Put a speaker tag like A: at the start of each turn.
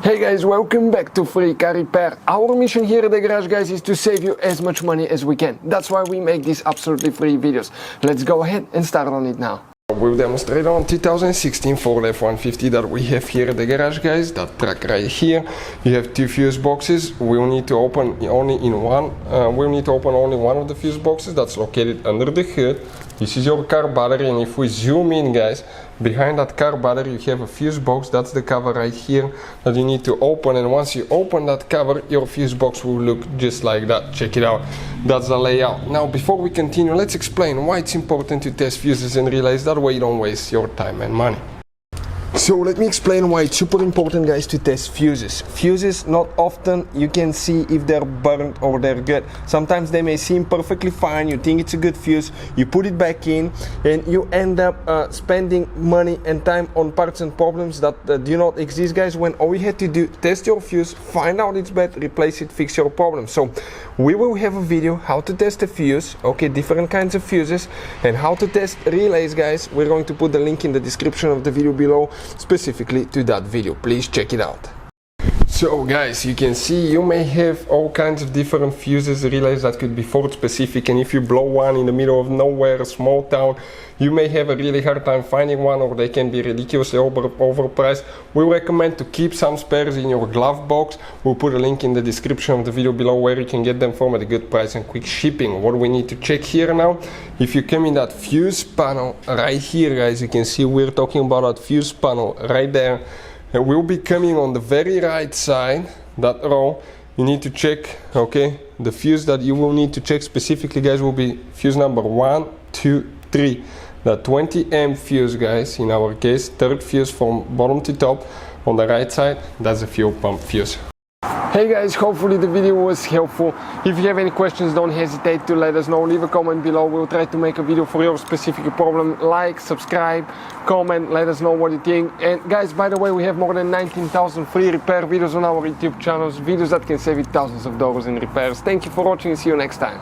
A: Hey guys, welcome back to Free Car Repair. Our mission here at the garage, guys, is to save you as much money as we can. That's why we make these absolutely free videos. Let's go ahead and start on it now. We'll demonstrate on 2016 Ford F-150 that we have here at the garage, guys. That truck right here. You have two fuse boxes. We'll need to open only one of the fuse boxes that's located under the hood. This is your car battery, and if we zoom in, guys, behind that car battery you have a fuse box. That's the cover right here that you need to open, and once you open that cover, your fuse box will look just like that. Check it out. That's the layout. Now, before we continue, let's explain why it's important to test fuses and relays. That way you don't waste your time and money. So let me explain why it's super important, guys, to test fuses. Fuses, not often you can see if they're burnt or they're good. Sometimes they may seem perfectly fine, you think it's a good fuse, you put it back in, and you end up spending money and time on parts and problems that do not exist, guys, when all you had to do, test your fuse, find out it's bad, replace it, fix your problem. So we will have a video how to test a fuse, okay, different kinds of fuses, and how to test relays, guys. We're going to put the link in the description of the video below, specifically to that video. Please check it out. So guys, you can see you may have all kinds of different fuses, relays that could be Ford specific, and if you blow one in the middle of nowhere, a small town, you may have a really hard time finding one, or they can be ridiculously overpriced. We recommend to keep some spares in your glove box. We'll put a link in the description of the video below where you can get them from at a good price and quick shipping. What we need to check here now, if you come in that fuse panel right here, guys, you can see we're talking about that fuse panel right there. And we'll be coming on the very right side, that row. You need to check, okay, the fuse that you will need to check specifically, guys, will be fuse number 1, 2, 3. The 20 amp fuse, guys, in our case, third fuse from bottom to top. On the right side, that's the fuel pump fuse. Hey guys, hopefully the video was helpful. If you have any questions, don't hesitate to let us know. Leave a comment below. We'll try to make a video for your specific problem. Like, subscribe, comment, let us know what you think. And guys, by the way, we have more than 19,000 free repair videos on our YouTube channels, videos that can save you thousands of dollars in repairs. Thank you for watching and see you next time.